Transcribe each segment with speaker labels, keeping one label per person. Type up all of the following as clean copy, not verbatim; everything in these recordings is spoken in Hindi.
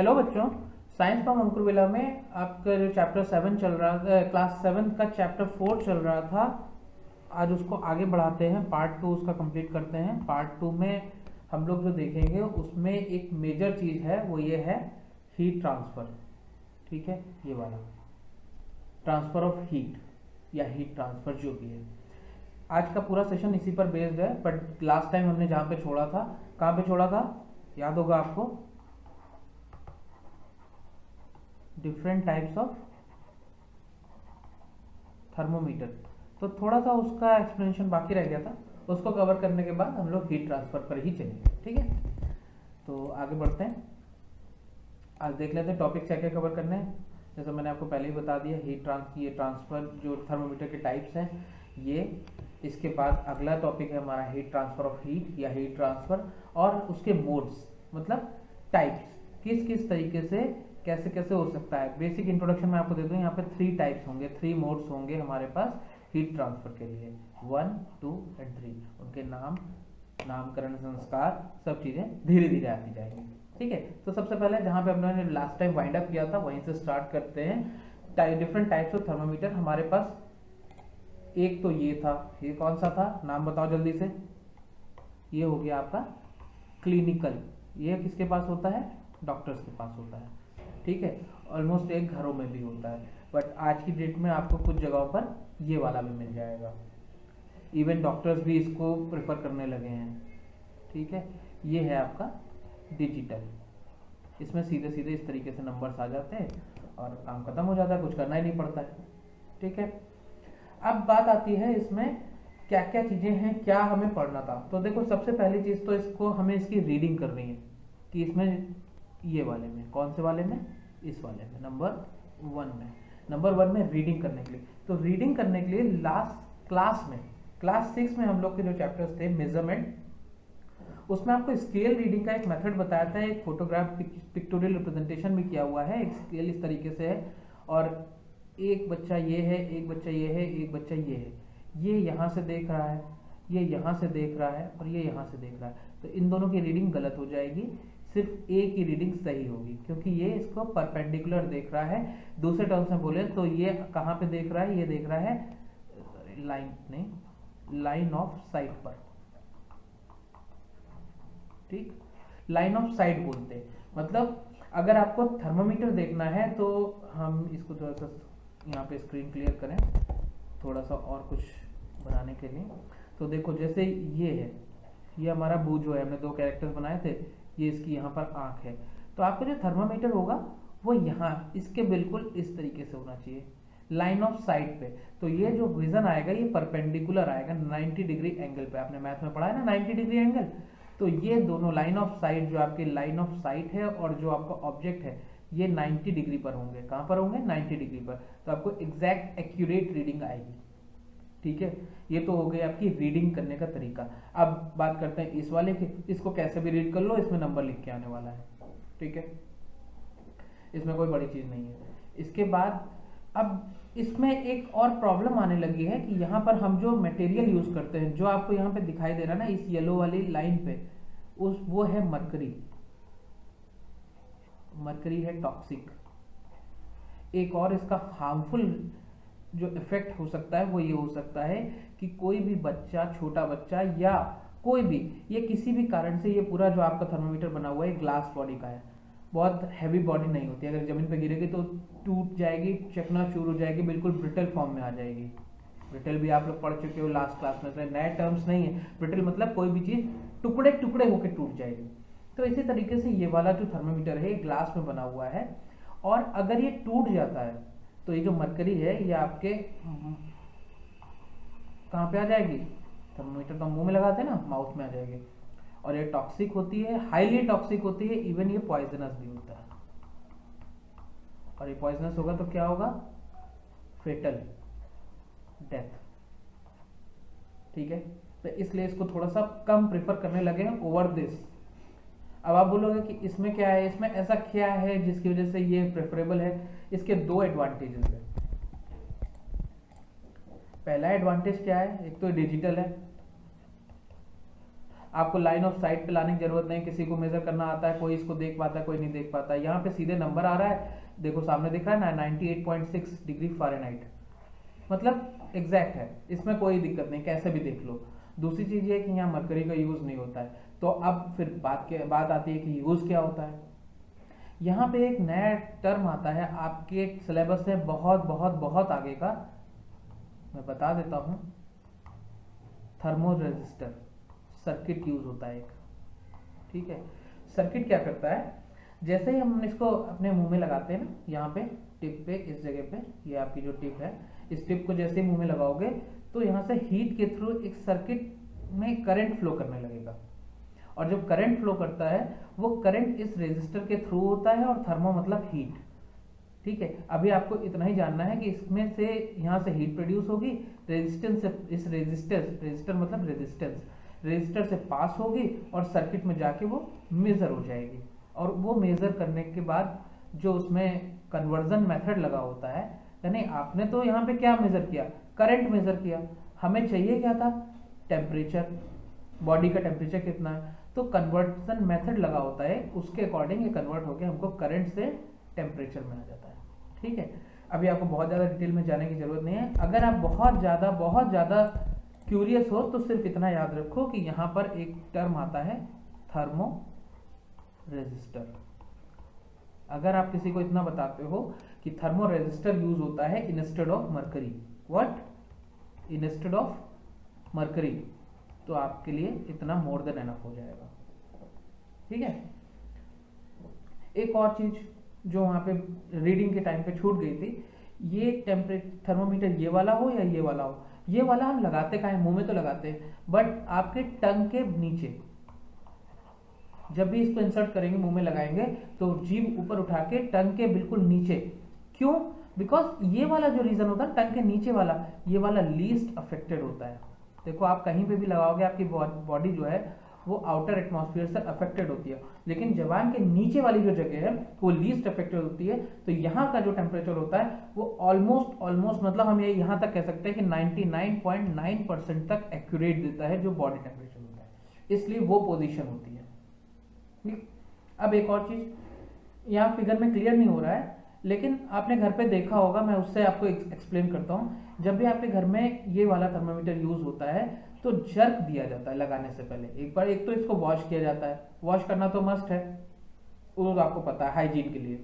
Speaker 1: हेलो बच्चों, साइंस फ्रॉम अंकुरविला में आपका जो चैप्टर 7 चल रहा था, क्लास 7 का चैप्टर 4 चल रहा था। आज उसको आगे बढ़ाते हैं, पार्ट 2 उसका कंप्लीट करते हैं। पार्ट 2 में हम लोग जो देखेंगे उसमें एक मेजर चीज़ है, वो ये है हीट ट्रांसफ़र। ठीक है, ये वाला ट्रांसफ़र ऑफ हीट या हीट ट्रांसफ़र जो भी है। आज का पूरा सेशन इसी पर बेस्ड है, बट लास्ट टाइम हमने जहाँ पे छोड़ा था, कहाँ पे छोड़ा था याद होगा आपको, डिफरेंट टाइप्स ऑफ थर्मोमीटर। तो थोड़ा सा उसका एक्सप्लेनेशन बाकी रह गया था, उसको कवर करने के बाद हम लोग हीट ट्रांसफर पर ही चलेंगे। ठीक है, तो आगे बढ़ते हैं। आज देख लेते हैं टॉपिक क्या क्या कवर करने हैं। जैसे मैंने आपको पहले ही बता दिया, ये ट्रांसफर जो थर्मोमीटर के टाइप्स हैं ये। इसके बाद अगला टॉपिक है हमारा हीट ट्रांसफर ऑफ हीट या हीट ट्रांसफर, और उसके मोड्स मतलब टाइप्स, किस किस तरीके से कैसे कैसे हो सकता है। बेसिक इंट्रोडक्शन मैं आपको दे दूं, यहाँ पे 3 टाइप्स होंगे, 3 मोड्स होंगे हमारे पास हीट ट्रांसफर के लिए, 1, 2 एंड 3। उनके नामकरण, संस्कार, सब चीज़ें धीरे धीरे आती जाएंगी। ठीक है, तो सबसे पहले जहाँ पे हमने लास्ट टाइम वाइंड अप किया था वहीं से स्टार्ट करते हैं। डिफरेंट टाइप्स ऑफ थर्मोमीटर हमारे पास, एक तो ये था, ये कौन सा था, नाम बताओ जल्दी से। ये हो गया आपका क्लिनिकल, ये किसके पास होता है, डॉक्टर्स के पास होता है। ठीक है, ऑलमोस्ट एक घरों में भी होता है, बट आज की डेट में आपको कुछ जगहों पर ये वाला भी मिल जाएगा। इवन डॉक्टर्स भी इसको प्रेफर करने लगे हैं। ठीक है, ये है आपका डिजिटल। इसमें सीधे सीधे इस तरीके से नंबर्स आ जाते हैं और काम खत्म हो जाता है, कुछ करना ही नहीं पड़ता है। ठीक है, अब बात आती है इसमें क्या क्या चीज़ें हैं, क्या हमें पढ़ना था। तो देखो, सबसे पहली चीज़ तो इसको हमें इसकी रीडिंग करनी है कि इसमें ये वाले में, कौन से वाले में, इस वाले में, नंबर 1 में रीडिंग करने के लिए। तो रीडिंग करने के लिए लास्ट क्लास में, क्लास 6 में हम लोग के जो चैप्टर्स थे मेजरमेंट, उसमें आपको स्केल रीडिंग का एक मेथड बताया था। एक फोटोग्राफ पिक्टोरियल रिप्रेजेंटेशन भी किया हुआ है, एक स्केल इस तरीके से है और एक बच्चा ये है, एक बच्चा ये है, एक बच्चा ये है, ये यहाँ से देख रहा है, ये यहाँ से देख रहा है और ये यहाँ से देख रहा है। तो इन दोनों की रीडिंग गलत हो जाएगी, सिर्फ ए की रीडिंग सही होगी, क्योंकि ये इसको परपेंडिकुलर देख रहा है। दूसरे टर्म्स में बोले तो ये कहाँ पे देख रहा है, ये देख रहा है लाइन ऑफ साइट पर। ठीक, लाइन ऑफ साइट बोलते हैं। मतलब अगर आपको थर्मोमीटर देखना है तो हम इसको थोड़ा सा यहाँ पे स्क्रीन क्लियर करें, थोड़ा सा और कुछ बनाने के लिए। तो देखो, जैसे ये है, ये हमारा बू जो है, हमने 2 कैरेक्टर्स बनाए थे, ये इसकी यहाँ पर आँख है। तो आपका जो थर्मामीटर होगा वो यहाँ इसके बिल्कुल इस तरीके से होना चाहिए, लाइन ऑफ साइट पे। तो ये जो विजन आएगा ये परपेंडिकुलर आएगा 90 डिग्री एंगल पे। आपने मैथ में पढ़ा है ना 90 डिग्री एंगल। तो ये दोनों लाइन ऑफ साइट, जो आपकी लाइन ऑफ साइट है और जो आपका ऑब्जेक्ट है, ये 90 डिग्री पर होंगे। कहाँ पर होंगे, 90 डिग्री पर। तो आपको एग्जैक्ट एक्यूरेट रीडिंग आएगी। ठीक है, ये तो हो गई आपकी रीडिंग करने का तरीका। अब बात करते हैं इस वाले की, इसको कैसे भी रीड कर लो, इसमें नंबर लिख के आने वाला है। ठीक है, इसमें कोई बड़ी चीज़ नहीं है। इसके बाद अब इसमें एक और प्रॉब्लम आने लगी है कि यहाँ पर हम जो मटेरियल यूज़ करते हैं, जो आपको यहाँ पे दिखाई दे रहा है ना इस येलो वाली लाइन पे, वो है मरकरी। मरकरी है टॉक्सिक। एक और इसका हार्मफुल जो इफेक्ट हो सकता है वो ये हो सकता है कि कोई भी बच्चा, छोटा बच्चा या कोई भी, ये किसी भी कारण से, ये पूरा जो आपका थर्मोमीटर बना हुआ है ग्लास बॉडी का है, बहुत हैवी बॉडी नहीं होती। अगर जमीन पे गिरेगी तो टूट जाएगी, चकनाचूर हो जाएगी, बिल्कुल ब्रिटल फॉर्म में आ जाएगी। ब्रिटल भी आप लोग पढ़ चुके हो लास्ट क्लास में, नए टर्म्स नहीं है। ब्रिटल मतलब कोई भी चीज़ टुकड़े टुकड़े होकर टूट जाएगी। तो इसी तरीके से ये वाला जो थर्मोमीटर है ग्लास में बना हुआ है, और अगर ये टूट जाता है तो ये जो मरकरी है ये आपके कहाँ पे आ जाएगी, थर्मोमीटर तो मुंह में लगाते हैं ना, माउथ में आ जाएगी। और ये टॉक्सिक होती है, हाईली टॉक्सिक होती है, इवन ये पॉइजनस भी होता है। और ये पॉइजनस होगा तो क्या होगा, फेटल डेथ। ठीक है, तो इसलिए इसको थोड़ा सा कम प्रेफर करने लगे हैं ओवर दिस। अब आप बोलोगे कि इसमें क्या है, इसमें ऐसा क्या है जिसकी वजह से ये प्रेफरेबल है। इसके 2 एडवांटेजेस है। पहला एडवांटेज क्या है, एक तो डिजिटल है, आपको लाइन ऑफ साइट पे लाने की जरूरत नहीं, किसी को मेजर करना आता है, कोई इसको देख पाता है, कोई नहीं देख पाता है। यहाँ पे सीधे नंबर आ रहा है, देखो सामने दिख रहा है ना, 98.6 डिग्री फ़ारेनहाइट, मतलब एग्जैक्ट है, इसमें कोई दिक्कत नहीं, कैसे भी देख लो। दूसरी चीज़ ये है कि यहाँ मरकरी का यूज़ नहीं होता है। तो अब फिर बात आती है कि यूज़ क्या होता है। यहाँ पे एक नया टर्म आता है आपके सिलेबस से बहुत बहुत बहुत आगे का, मैं बता देता हूँ, थर्मो रेजिस्टर सर्किट यूज होता है एक, ठीक है। सर्किट क्या करता है, जैसे ही हम इसको अपने मुंह में लगाते हैं ना, यहाँ पे टिप पे, इस जगह पे, ये आपकी जो टिप है, इस टिप को जैसे ही मुंह में लगाओगे तो यहाँ से हीट के थ्रू एक सर्किट में करंट फ्लो करने लगेगा, और जब करंट फ्लो करता है वो करंट इस रेजिस्टर के थ्रू होता है, और थर्मो मतलब हीट, ठीक है। अभी आपको इतना ही जानना है कि इसमें से यहाँ से हीट प्रोड्यूस होगी, रेजिस्टेंस से, इस रेजिस्टर मतलब रेजिस्टर से पास होगी और सर्किट में जाके वो मेजर हो जाएगी, और वो मेजर करने के बाद जो उसमें कन्वर्जन मेथड लगा होता है, यानी आपने तो यहाँ पे क्या मेजर किया, करंट मेजर किया, हमें चाहिए क्या था, टेम्परेचर, बॉडी का टेम्परेचर कितना है, तो कन्वर्जन मेथड लगा होता है, उसके अकॉर्डिंग ये कन्वर्ट होकर हमको करंट से टेम्परेचर में आ जाता है, ठीक है। अभी आपको बहुत ज़्यादा डिटेल में जाने की जरूरत नहीं है। अगर आप बहुत ज़्यादा क्यूरियस हो तो सिर्फ इतना याद रखो कि यहाँ पर एक टर्म आता है थर्मो रेजिस्टर। अगर आप किसी को इतना बताते हो कि थर्मो रेजिस्टर यूज होता है instead of mercury, what, instead of mercury, तो आपके लिए इतना मोर देन एनफ हो जाएगा, ठीक है। एक और चीज जो वहां पे रीडिंग के टाइम पे छूट गई थी, ये टेम्परेचर थर्मोमीटर ये वाला हो या ये वाला हो, ये वाला हम लगाते कहाँ है, मुंह में तो लगाते हैं, बट आपके टंग के नीचे, जब भी इसको इंसर्ट करेंगे, मुंह में लगाएंगे, तो जीभ ऊपर उठा के टंग के बिल्कुल नीचे, क्यों, बिकॉज ये वाला जो रीजन होता है टंग के नीचे वाला, ये वाला लीस्ट अफेक्टेड होता है। देखो आप कहीं पे भी लगाओगे आपकी बॉडी जो है वो आउटर एटमॉस्फेयर से अफेक्टेड होती है, लेकिन जबान के नीचे वाली जो जगह है वो लीस्ट अफेक्टेड होती है। तो यहाँ का जो टेम्परेचर होता है वो ऑलमोस्ट मतलब हम ये यहाँ तक कह सकते हैं कि 99.9% तक एक्यूरेट देता है जो बॉडी टेम्परेचर होता है, इसलिए वो पोजीशन होती है। अब एक और चीज यहाँ फिगर में क्लियर नहीं हो रहा है, लेकिन आपने घर पे देखा होगा, मैं उससे आपको एक्सप्लेन करता हूँ। जब भी आपके घर में ये वाला थर्मामीटर यूज होता है तो जर्क दिया जाता है लगाने से पहले, एक तो इसको वॉश किया जाता है, वॉश करना तो मस्ट है, वो तो आपको पता है हाइजीन के लिए।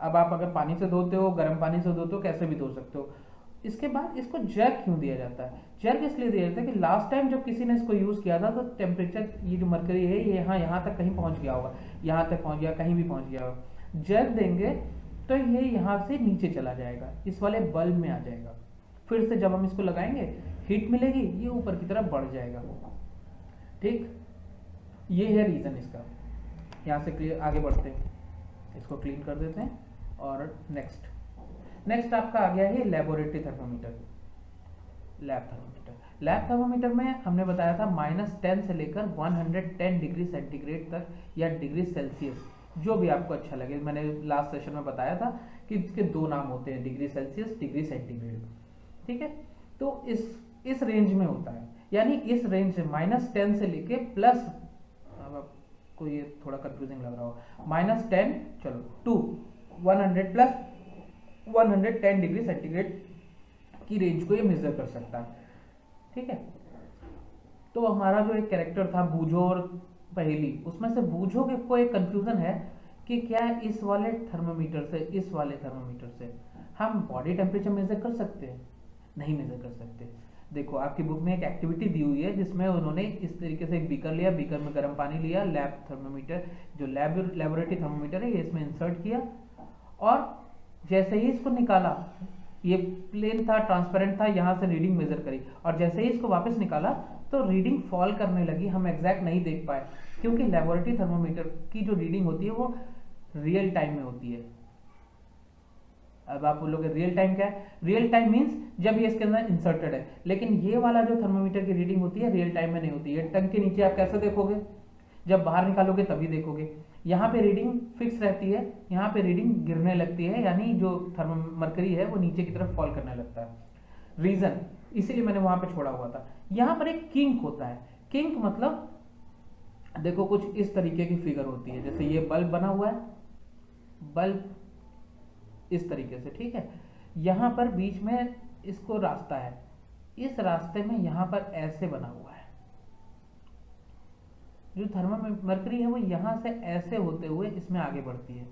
Speaker 1: अब आप अगर पानी से धोते हो, गर्म पानी से धोते हो, कैसे भी धो सकते हो। इसके बाद इसको जर्क क्यों दिया जाता है, जर्क इसलिए दिया जाता है कि लास्ट टाइम जब किसी ने इसको यूज किया था तो टेम्परेचर, ये जो मरकरी है ये यहाँ तक कहीं पहुंच गया होगा, यहाँ तक पहुंच गया, कहीं भी पहुंच गया होगा। जर्क देंगे तो ये यहाँ से नीचे चला जाएगा, इस वाले बल्ब में आ जाएगा, फिर से जब हम इसको लगाएंगे हीट मिलेगी, ये ऊपर की तरफ बढ़ जाएगा, ठीक। ये है रीजन इसका। यहाँ से क्लियर आगे बढ़ते हैं, इसको क्लीन कर देते हैं। और नेक्स्ट आपका आ गया है लेबोरेटरी थर्मोमीटर, लैब थर्मोमीटर में हमने बताया था -10 से लेकर 110 डिग्री सेंटीग्रेड तक या डिग्री सेल्सियस, जो भी आपको अच्छा लगे। मैंने लास्ट सेशन में बताया था कि इसके दो नाम होते हैं, डिग्री सेल्सियस, डिग्री सेंटीग्रेड, ठीक है। तो इस रेंज में होता है, यानी इस रेंज से -10 से लेके प्लस, अब आपको ये थोड़ा कंफ्यूजिंग लग रहा हो, -10 चलो टू 100 प्लस 110 डिग्री सेंटीग्रेड की रेंज को ये मेजर कर सकता है, ठीक है। तो हमारा जो एक कैरेक्टर था बूझो और पहेली, उसमें से बूझो के को एक कंफ्यूजन है कि क्या इस वाले थर्मोमीटर से, इस वाले थर्मोमीटर से हम बॉडी टेम्परेचर मेजर कर सकते हैं? नहीं मेजर कर सकते। देखो आपकी बुक में एक एक्टिविटी दी हुई है जिसमें उन्होंने इस तरीके से एक बीकर लिया, बीकर में गर्म पानी लिया, लैब थर्मोमीटर जो लेबोरेटरी थर्मोमीटर है ये इसमें इंसर्ट किया, और जैसे ही इसको निकाला, ये प्लेन था, ट्रांसपेरेंट था, यहाँ से रीडिंग मेजर करी, और जैसे ही इसको वापस निकाला तो रीडिंग फॉल करने लगी। हम एग्जैक्ट नहीं देख पाए क्योंकि लेबोरेटरी थर्मोमीटर की जो रीडिंग होती है वो रियल टाइम में होती है। अब आप बोलोगे रियल टाइम क्या है? रियल टाइम मींस जब ये इसके अंदर इंसर्टेड है, लेकिन ये वाला जो थर्मोमीटर की रीडिंग होती है रियल टाइम में नहीं होती है। टंग के नीचे आप कैसे देखोगे? जब बाहर निकालोगे तभी देखोगे। यहाँ पे रीडिंग फिक्स रहती है, यहाँ पे रीडिंग गिरने लगती है, यानी जो मरकरी है वो नीचे की तरफ फॉल करने लगता है। रीजन इसीलिए मैंने वहां पे छोड़ा हुआ था। यहाँ पर एक किंक होता है। किंक मतलब देखो कुछ इस तरीके की फिगर होती है, जैसे ये बल्ब बना हुआ है, बल्ब इस तरीके से, ठीक है। यहाँ पर बीच में इसको रास्ता है, इस रास्ते में यहाँ पर ऐसे बना हुआ है, जो थर्मोमर्करी है वो यहाँ से ऐसे होते हुए इसमें आगे बढ़ती है,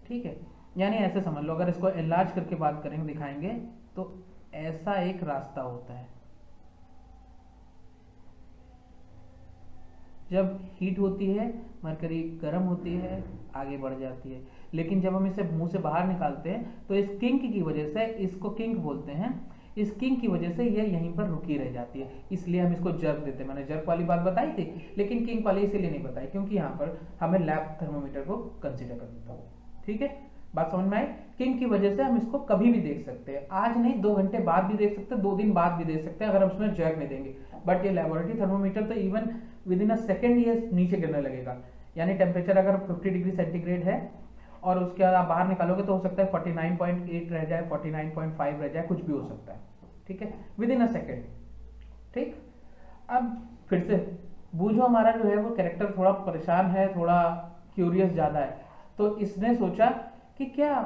Speaker 1: ठीक है। यानी ऐसे समझ लो, अगर इसको एनलार्ज करके बात करेंगे, दिखाएंगे, तो ऐसा एक रास्ता होता है। जब हीट होती है, मरकरी गर्म होती है, आगे बढ़ जाती है। लेकिन जब हम इसे मुंह से बाहर निकालते हैं तो इस किंक की वजह से, इसको किंक बोलते हैं, इस किंक की वजह से ये यहीं पर रुकी रह जाती है, इसलिए हम इसको जर्क देते हैं। मैंने जर्क वाली बात बताई थी, लेकिन किंक वाली इसीलिए नहीं बताई क्योंकि यहाँ पर हमें लैब थर्मोमीटर को कंसिडर करना था, ठीक है। बात समझ में आई? किंक की वजह से हम इसको कभी भी देख सकते हैं, आज नहीं 2 घंटे बाद भी देख सकते हैं, 2 दिन बाद भी देख सकते हैं, अगर हम उसमें जर्क नहीं देंगे। बट ये लेबोरेटरी थर्मोमीटर तो even with in a second ये नीचे गिरने लगेगा। यानी टेम्परेचर अगर 50 डिग्री सेंटीग्रेड है और उसके बाद आप बाहर निकालोगे तो हो सकता है 49.8 रह जाए, 49.5 रह जाए, कुछ भी हो सकता है, ठीक है, विद इन अ सेकेंड, ठीक। अब फिर से बूझो हमारा जो है वो कैरेक्टर थोड़ा परेशान है, थोड़ा क्यूरियस ज़्यादा है, तो इसने सोचा कि क्या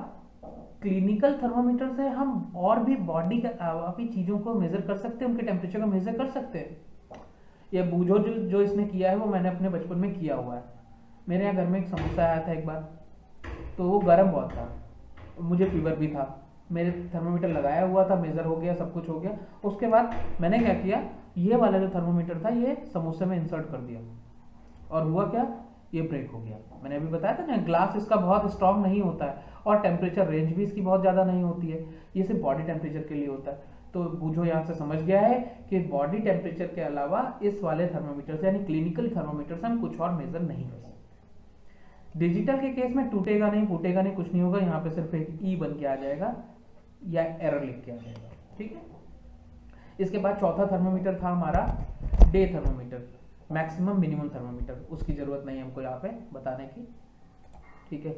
Speaker 1: क्लिनिकल थर्मोमीटर से हम और भी बॉडी की चीज़ों को मेजर कर सकते हैं, उनके टेम्परेचर को मेजर कर सकते हैं। ये बूझो जो इसने किया है वो मैंने अपने बचपन में किया हुआ है। मेरे यहाँ घर में एक समोसा आया था एक बार, तो वो गर्म बहुत था, मुझे फीवर भी था, मेरे थर्मोमीटर लगाया हुआ था, मेजर हो गया, सब कुछ हो गया। उसके बाद मैंने क्या किया, ये वाला जो थर्मोमीटर था ये समोसे में इंसर्ट कर दिया, और हुआ क्या, ये ब्रेक हो गया। मैंने अभी बताया था ना, ग्लास इसका बहुत स्ट्रांग नहीं होता है और टेम्परेचर रेंज भी इसकी बहुत ज़्यादा नहीं होती है, ये सिर्फ बॉडी टेम्परेचर के लिए होता है। तो बूझो यहाँ से समझ गया है कि बॉडी टेम्परेचर के अलावा इस वाले थर्मोमीटर से, यानी क्लिनिकल थर्मोमीटर से, हम कुछ और मेजर नहीं कर सकते। डिजिटल के केस में टूटेगा नहीं, फूटेगा नहीं, कुछ नहीं होगा, यहाँ पे सिर्फ एक ई बन के आ जाएगा या एरर लिख के आ जाएगा, ठीक है। इसके बाद चौथा थर्मोमीटर था हमारा day thermometer, maximum minimum thermometer, उसकी जरूरत नहीं हमको यहाँ पे बताने की, ठीक है।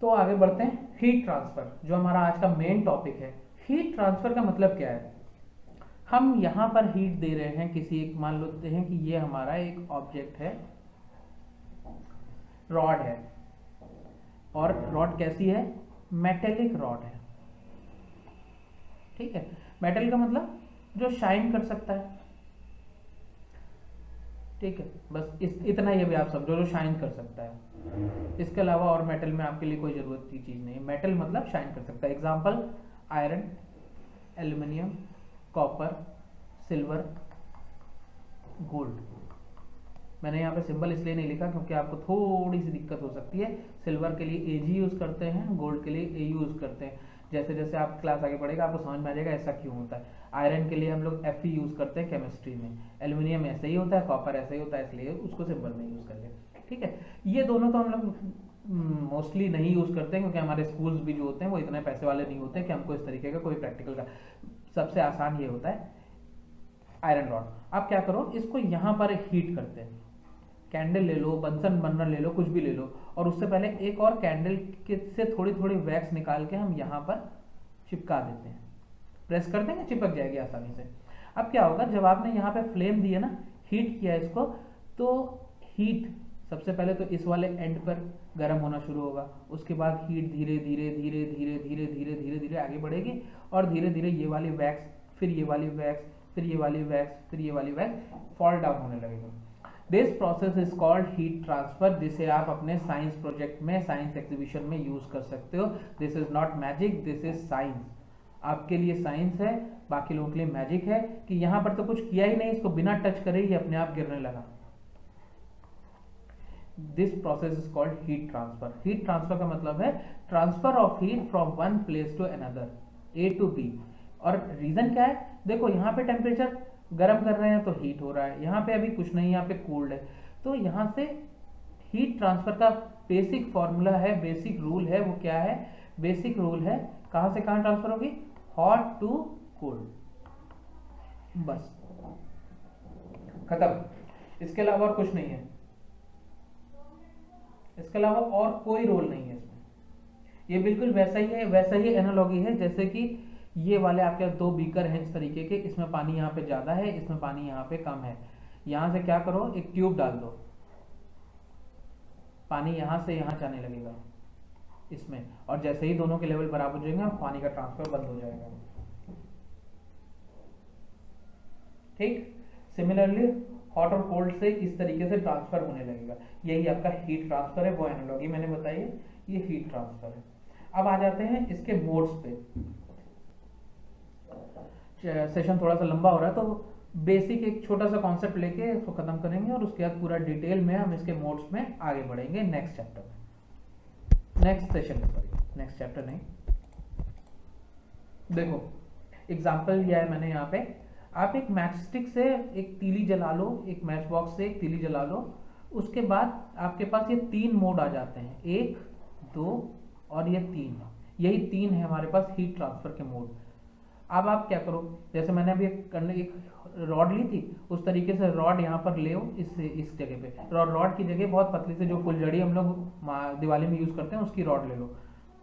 Speaker 1: तो आगे बढ़ते हैं, हीट ट्रांसफर, जो हमारा आज का मेन टॉपिक है। हीट ट्रांसफर का मतलब क्या है, हम यहाँ पर हीट दे रहे हैं किसी एक, मान लेते हैं कि ये हमारा एक ऑब्जेक्ट है, रॉड है, और रॉड कैसी है, मेटेलिक रॉड है, ठीक है। मेटल का मतलब जो शाइन कर सकता है, ठीक है, बस इतना ही भी आप समझो, जो शाइन कर सकता है। इसके अलावा और मेटल में आपके लिए कोई जरूरत की चीज नहीं है, मेटल मतलब शाइन कर सकता है। Example iron, aluminium, copper, silver, gold. मैंने यहाँ पे सिंबल इसलिए नहीं लिखा क्योंकि आपको थोड़ी सी दिक्कत हो सकती है। सिल्वर के लिए एजी यूज करते हैं, गोल्ड के लिए ए यूज करते हैं। जैसे जैसे आप क्लास आगे बढ़ेगा आपको समझ में आ जाएगा ऐसा क्यों होता है। आयरन के लिए हम लोग एफ यूज करते हैं केमिस्ट्री में, एल्यूमिनियम ऐसे ही होता है, कॉपर ऐसे ही होता है, इसलिए उसको सिंबल नहीं यूज कर ले, ठीक है। ये दोनों तो हम लोग मोस्टली नहीं यूज करते हैं क्योंकि हमारे स्कूल्स भी जो होते हैं वो इतने पैसे वाले नहीं होते कि हमको इस तरीके का कोई प्रैक्टिकल का। सबसे आसान ये होता है आयरन रॉड। आप क्या करो, इसको यहाँ पर हीट करते हैं, कैंडल ले लो, बंसन बर्नर ले लो, कुछ भी ले लो, और उससे पहले एक और कैंडल के से थोड़ी थोड़ी वैक्स निकाल के हम यहाँ पर चिपका देते हैं, प्रेस कर देंगे, चिपक जाएगी आसानी से। अब क्या होगा, जब आपने यहाँ पे फ्लेम दिया ना, हीट किया इसको, तो हीट सबसे पहले तो इस वाले एंड पर गर्म होना शुरू होगा, उसके बाद हीट धीरे धीरे धीरे धीरे धीरे धीरे धीरे धीरे आगे बढ़ेगी, और धीरे धीरे ये वाली वैक्स, फिर ये वाली वैक्स, फिर ये वाली वैक्स, फिर ये वाली वैक्स फॉल डाउन होने लगेगा। This process is called heat transfer, जिसे आप अपने साइंस प्रोजेक्ट में, साइंस एग्जीबिशन में यूज कर सकते हो। This is not magic, this is science. आपके लिए साइंस है, बाकी लोगों के लिए मैजिक है कि यहाँ पर तो कुछ किया ही नहीं, इसको बिना टच करे ही अपने आप गिरने लगा। This process is called heat transfer. Heat transfer का मतलब है transfer of heat from one place to another, A to B. और रीजन क्या है, देखो यहाँ पे टेम्परेचर गर्म कर रहे हैं तो हीट हो रहा है, यहाँ पे अभी कुछ नहीं, यहाँ पे कोल्ड है, तो यहाँ से हीट ट्रांसफर का बेसिक फॉर्मूला है, बेसिक रूल है, वो क्या है, बेसिक रूल है कहाँ से कहाँ ट्रांसफर होगी, हॉट टू कोल्ड, बस खत्म। इसके अलावा और कुछ नहीं है, इसके अलावा और कोई रोल नहीं है इसमें। ये बिल्कुल वैसा ही है, वैसा ही एनालॉगी है जैसे कि ये वाले आपके 2 बीकर हैं इस तरीके के, इसमें पानी यहाँ पे ज़्यादा है, इसमें पानी यहाँ पे कम है। यहाँ से क्या करो, एक ट्यूब डाल दो, पानी यहाँ से यहाँ जाने लगेगा इसमें, और जैसे ही दोनों के लेवल बराबर हो जाएंगे पानी का ट्रांसफर बंद हो जाएगा। ठीक, सिमिलरली हॉट और कोल्ड से इस तरीके से ट्रांसफर होने लगेगा, यही आपका हीट ट्रांसफर है, वो एनालॉगी मैंने बताई है, ये हीट ट्रांसफर है। अब आ जाते हैं इसके मोड्स पे। सेशन थोड़ा सा लंबा हो रहा है तो बेसिक एक छोटा सा कॉन्सेप्ट लेके इसको खत्म करेंगे और उसके बाद पूरा डिटेल में हम इसके मोड्स में आगे बढ़ेंगे नेक्स्ट चैप्टर में, नेक्स्ट सेशन में, सॉरी नेक्स्ट चैप्टर नहीं। देखो एग्जांपल लिया है मैंने यहाँ पे, आप एक मैच स्टिक से एक तीली जला लो, एक मैच बॉक्स से एक तीली जला लो, उसके बाद आपके पास ये 3 मोड आ जाते हैं, 1 2 और ये 3, यही 3 है हमारे पास हीट ट्रांसफर के मोड। अब आप क्या करो, जैसे मैंने अभी एक रॉड ली थी, उस तरीके से रॉड यहाँ पर ले इस जगह पे, रॉड की जगह बहुत पतली से जो फुलझड़ी हम लोग दिवाली में यूज करते हैं उसकी रॉड ले लो,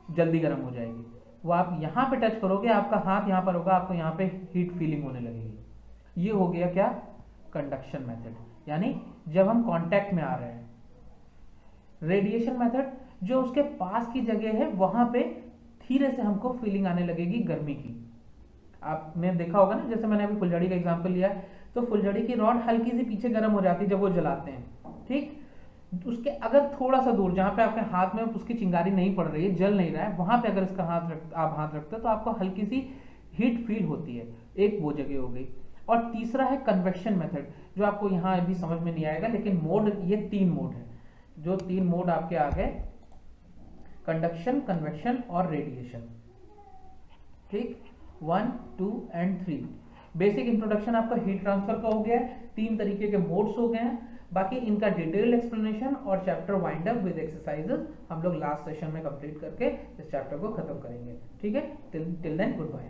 Speaker 1: जल्दी गर्म हो जाएगी। वो आप यहाँ पे टच करोगे, आपका हाथ यहाँ पर होगा, आपको यहाँ पे हीट फीलिंग होने लगेगी। ये हो गया क्या, कंडक्शन मेथड, यानी जब हम कांटेक्ट में आ रहे हैं। रेडिएशन मेथड, जो उसके पास की जगह है वहां पे धीरे से हमको फीलिंग आने लगेगी गर्मी की। आपने देखा होगा ना, जैसे मैंने अभी फुलझड़ी का एग्जांपल लिया है, तो फुलझड़ी की रॉड हल्की सी पीछे गर्म हो जाती है जब वो जलाते हैं, ठीक, उसके अगर थोड़ा सा दूर जहां पे आपके हाथ में उसकी चिंगारी नहीं पड़ रही है, जल नहीं रहा है, वहां पे अगर इसका आप हाथ रखते हो तो आपको हल्की सी हीट फील होती है, एक वो जगह हो गई। और तीसरा है कन्वेक्शन मेथड, जो आपको यहाँ अभी समझ में नहीं आएगा, लेकिन मोड, ये 3 मोड है, जो 3 मोड आपके आ गए, कंडक्शन, कन्वेक्शन और रेडिएशन। ठीक, 1 2 एंड 3। बेसिक इंट्रोडक्शन आपका हीट ट्रांसफर का हो गया है, 3 तरीके के मोड्स हो गए हैं। बाकी इनका डिटेल एक्सप्लेनेशन और chapter wind up with exercises हम लोग लास्ट सेशन में कंप्लीट करके इस चैप्टर को खत्म करेंगे। ठीक है, टिल देन गुड बाय।